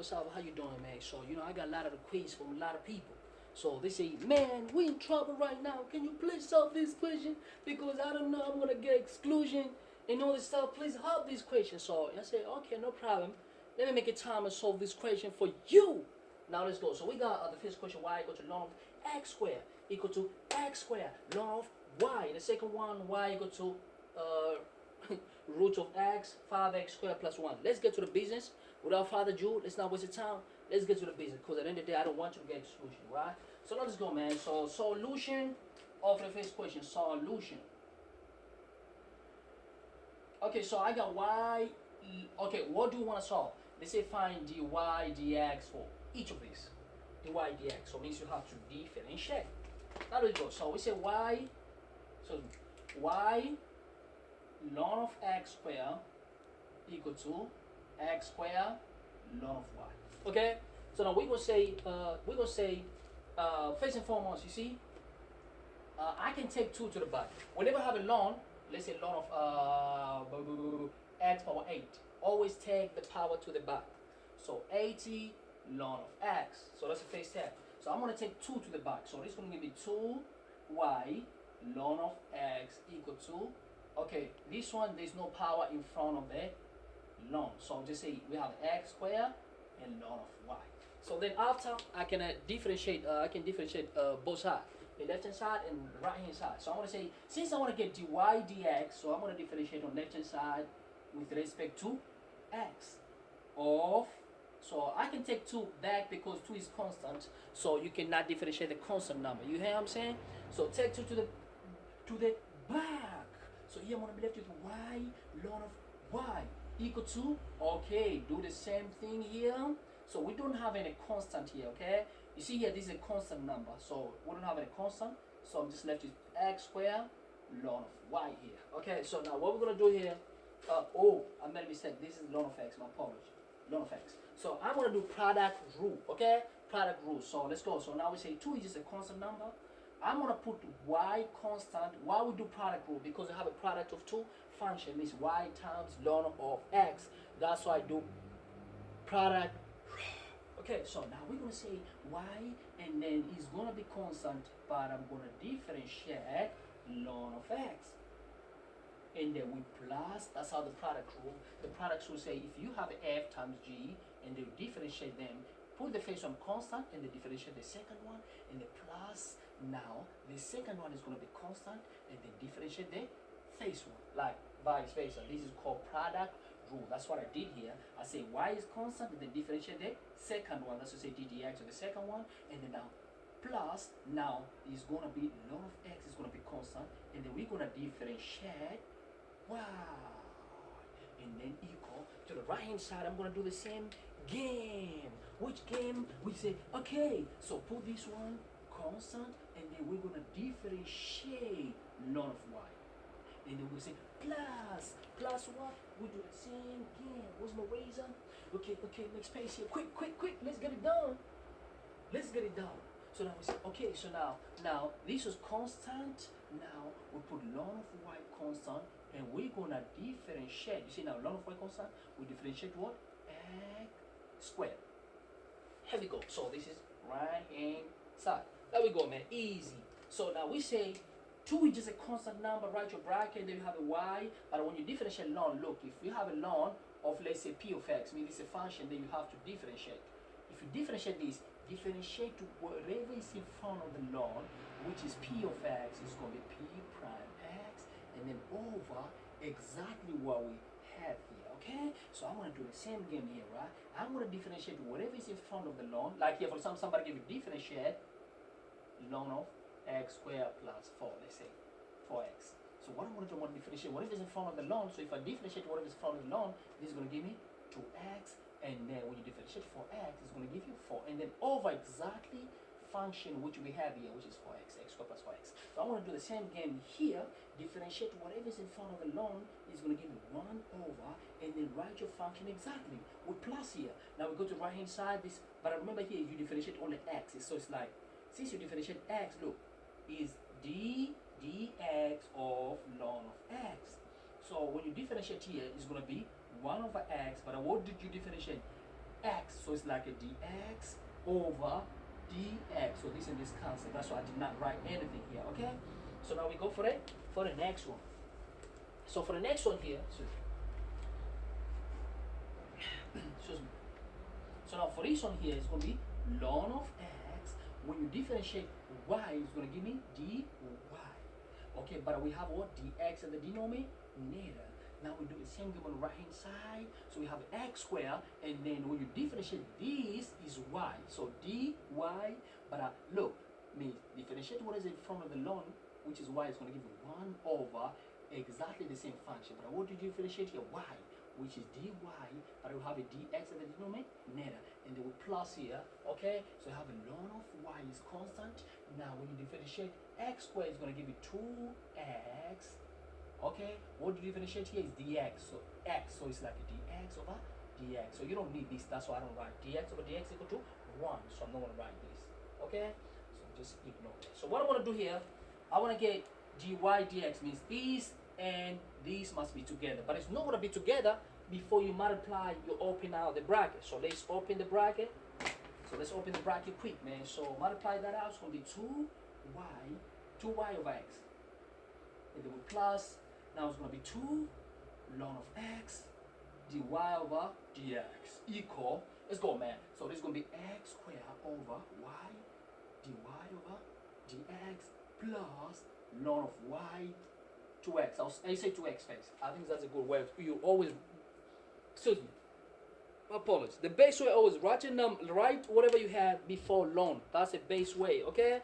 what's up? How you doing, man? So, I got a lot of requests from a lot of people. So they say, man, we in trouble right now. Can you please solve this question? Because I don't know, I'm gonna get exclusion and all this stuff. Please help this question. So I say, okay, no problem. Let me make a time and solve this question for you. Now let's go. So we got the first question: y equal to ln of x squared equal to x squared ln of y. The second one, y equal to root of x, 5x squared plus 1. Let's get to the business. Without further ado, let's not waste the time. Let's get to the business, because at the end of the day, I don't want you to get exclusion, right? So let's go, man. So solution of the first question. Solution. Okay, so I got y. Okay, what do you want to solve? They say find dy dx for each of these. Dy dx. So it means you have to differentiate. Now let's go. So we say y. So y ln of x squared equal to x squared ln of y. Okay, so now we're gonna say first and foremost, you see, I can take 2 to the back. Whenever I have a ln, let's say ln of x power 8, always take the power to the back. So 80 ln of x. So that's the first step. So I'm gonna take 2 to the back. So this is gonna give me 2y ln of x equal to, okay, this one there's no power in front of the ln. So I'll just say we have x squared and ln of y. So then after I can differentiate both sides, the left hand side and the right hand side. So I'm going to say, since I want to get dy dx, so I'm going to differentiate on left hand side with respect to x of, so I can take 2 back because 2 is constant, so you cannot differentiate the constant number. You hear what I'm saying? So take 2 to the back. So here I'm going to be left with y ln of y equal to, okay, do the same thing here. So we don't have any constant here, okay? You see here, this is a constant number, so we don't have any constant, so I'm just left with x squared ln of y here. Okay, so now what we're gonna do here, oh, I made a mistake. This is ln of x, my apologies. Ln of x. So I'm gonna do product rule, okay? Product rule. So let's go. So now we say 2 is just a constant number. I'm gonna put y constant. Why we do product rule? Because we have a product of 2 function, means y times ln of x. That's why I do product. Okay, so now we're gonna say y, and then it's gonna be constant, but I'm gonna differentiate ln of x, and then we plus. That's how the product rule. The product rule say if you have f times g, and they differentiate them, put the first one constant, and they differentiate the second one, and the plus. Now the second one is gonna be constant, and then differentiate the first one, like vice versa. This is called product rule. That's what I did here. I say y is constant, and then differentiate the second one. That's to say ddx of the second one, and then now plus. Now is gonna be ln of x is gonna be constant, and then we're gonna differentiate y, and then equal to the right hand side. I'm gonna do the same game. Which game? We say okay. So put this one constant, and then we're gonna differentiate ln of y. And then we say plus what? We do the same game. What's my razor? Okay, next page here. Quick, let's get it done. So now we say, okay, so now this is constant. Now we put ln of y constant, and we're gonna differentiate. You see now, ln of y constant, we differentiate what? X squared. Here we go. So this is right hand side. There we go, man. Easy. So now we say 2 is just a constant number, write your bracket, then you have a y, but when you differentiate ln, look, if you have a ln of, let's say, p of x, means it's a function, then you have to differentiate. If you differentiate this, differentiate to whatever is in front of the ln, which is p of x, is going to be p prime x, and then over exactly what we have here, okay? So I'm going to do the same game here, right? I'm going to differentiate whatever is in front of the ln, like here, for example, somebody give you differentiate ln of x squared plus 4, let's say 4x. So what I'm going to do, I want to differentiate whatever is in front of the ln. So if I differentiate whatever is in front of the ln, this is going to give me 2x, and then when you differentiate 4x, it's going to give you 4, and then over exactly function which we have here, which is 4x, x squared plus 4x. So I want to do the same game here. Differentiate whatever is in front of the ln is going to give me 1 over, and then write your function exactly with plus here. Now we go to right hand side, this, but remember here you differentiate only x, so it's like, since you differentiate x, look, is dx of ln of x. So when you differentiate here, it's going to be 1 over x, but what did you differentiate? x. So it's like a dx over dx. So this and this cancel. That's why I did not write anything here. Okay. So now we go for the next one. So for the next one here, excuse me. So now for this one here, it's going to be ln of x. When you differentiate y, it's going to give me dy. Okay, but we have what? Dx in the denominator. Now we do the same thing on the right hand side. So we have x squared, and then when you differentiate, this is y. So dy, but look, means differentiate what is in front of the ln, which is y, is going to give you 1 over exactly the same function. But what did you differentiate here? Y, which is dy, but we have a dx in the denominator, and then we plus here. Okay, so you have a ln of y is constant. Now when you differentiate, x squared is going to give you 2x. Okay, what do you differentiate here is dx, so x, so it's like a dx over dx. So you don't need this, that's why I don't write dx over dx equal to 1, so I'm not going to write this. Okay, so just ignore it. So what I want to do here, I want to get dy dx, means these and these must be together, but it's not going to be together before you multiply, you open out the bracket. So let's open the bracket. So let's open the bracket quick, man. So multiply that out, it's going to be 2y over x, and then we plus. Now it's going to be 2 ln of x dy over dx equal, let's go, man. So this is going to be x squared over y dy over dx plus ln of y 2x. I say 2x first. I think that's a good way. You always, excuse me, apologies. The base way always write whatever you have before ln. That's the base way, okay?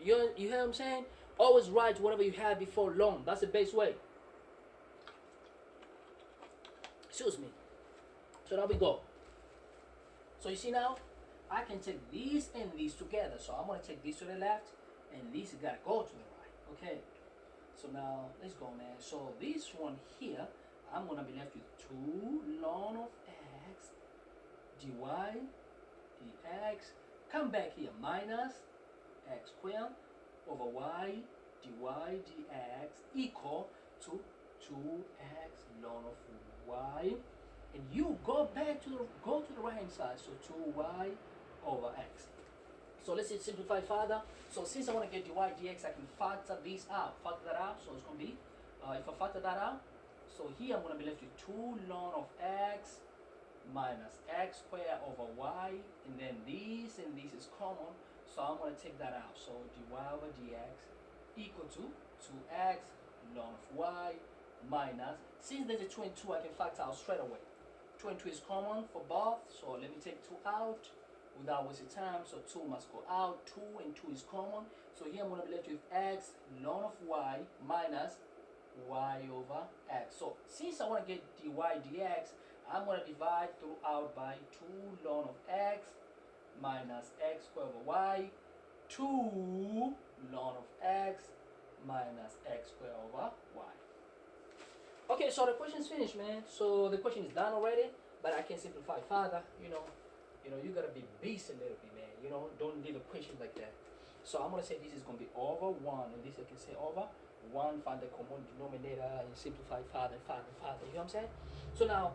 You hear what I'm saying? Always write whatever you have before ln. That's the base way. Excuse me. So now we go. So you see now, I can take these and these together. So I'm going to take this to the left, and this got to go to the right. Okay. So now, let's go, man. So this one here, I'm going to be left with 2 ln of x dy dx. Come back here, minus x squared over y dy dx equal to 2x ln of y, and you go back to the right hand side, so 2y over x. So let's simplify further. So since I want to get dy dx, I can factor this out. Factor that out. So it's going to be, if I factor that out, so here I'm going to be left with 2 ln of x minus x squared over y, and then this and this is common, so I'm going to take that out. So dy over dx equal to 2x ln of y minus, since there's a 2 and 2, I can factor out straight away. 2 and 2 is common for both, so let me take 2 out without wasting time. So 2 must go out, 2 and 2 is common. So here I'm going to be left with x ln of y minus y over x. So since I want to get dy dx, I'm going to divide throughout by 2 ln of x minus x squared over y, 2 ln of x minus x squared over y. Okay, so the question is finished, man. So the question is done already, but I can simplify further. You gotta be beast a little bit, man. Don't leave a question like that. So I'm gonna say this is gonna be over 1, and this I can say over 1. Find the common denominator and simplify further and further and further. You know what I'm saying? So now,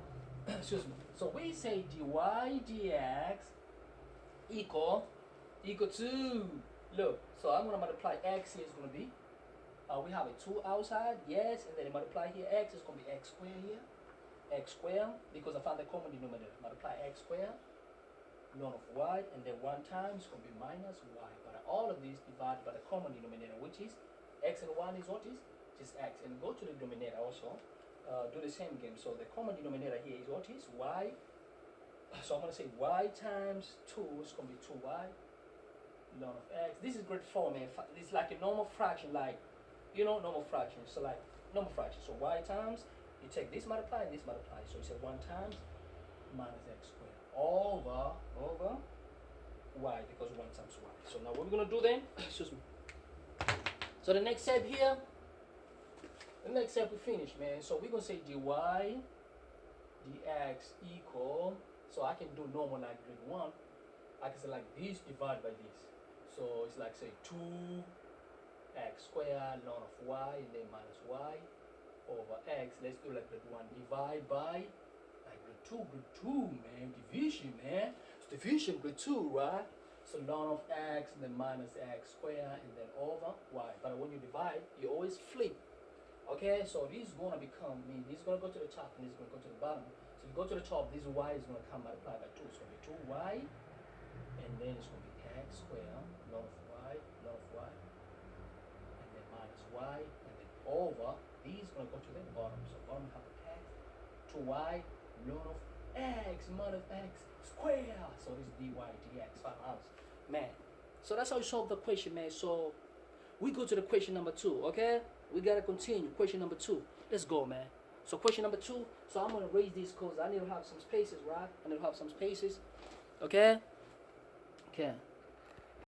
excuse me. So we say dy dx equal to, look. So I'm gonna multiply x here is gonna be. We have a 2 outside, yes, and then multiply here, x is going to be x squared here, x squared, because I found the common denominator. Multiply x squared, ln of y, and then 1 times is going to be minus y. But all of these divided by the common denominator, which is x and 1 is what is? Just x. And go to the denominator also, do the same game. So the common denominator here is what is? Y. So I'm going to say y times 2 is going to be 2y, ln of x. This is grade 4, man. It's like a normal fraction, like, normal fraction. So like normal fraction. So y times, you take this multiply and this multiply. So you say 1 times minus x squared over y, because 1 times y. So now what we're gonna do then? Excuse me. So the next step here, we finished, man. So we're gonna say dy dx equal. So I can do normal like grade 1. I can say like this divided by this. So it's like say 2 x squared ln of y, and then minus y over x. Let's do like grade 1 divide by like grade grade 2, man. Division, man. It's division, grade 2, right? So ln of x and then minus x squared and then over y. But when you divide, you always flip. Okay, so this is going to become, this is going to go to the top and this is going to go to the bottom. So if you go to the top, this y is going to come multiplied by 2. It's going to be 2y, and then it's going to be x squared, ln of y, and then minus y, and then over. These is going to go to the bottom. So bottom half of x, 2y, ln of x minus x squared. So this is dy dx, 5 ounces. Man, so that's how you solve the question, man. So we go to the question number 2, okay? We gotta continue. Question number 2. Let's go, man. So question number 2. So I'm gonna raise these because I need to have some spaces, right? I need to have some spaces. Okay? Okay.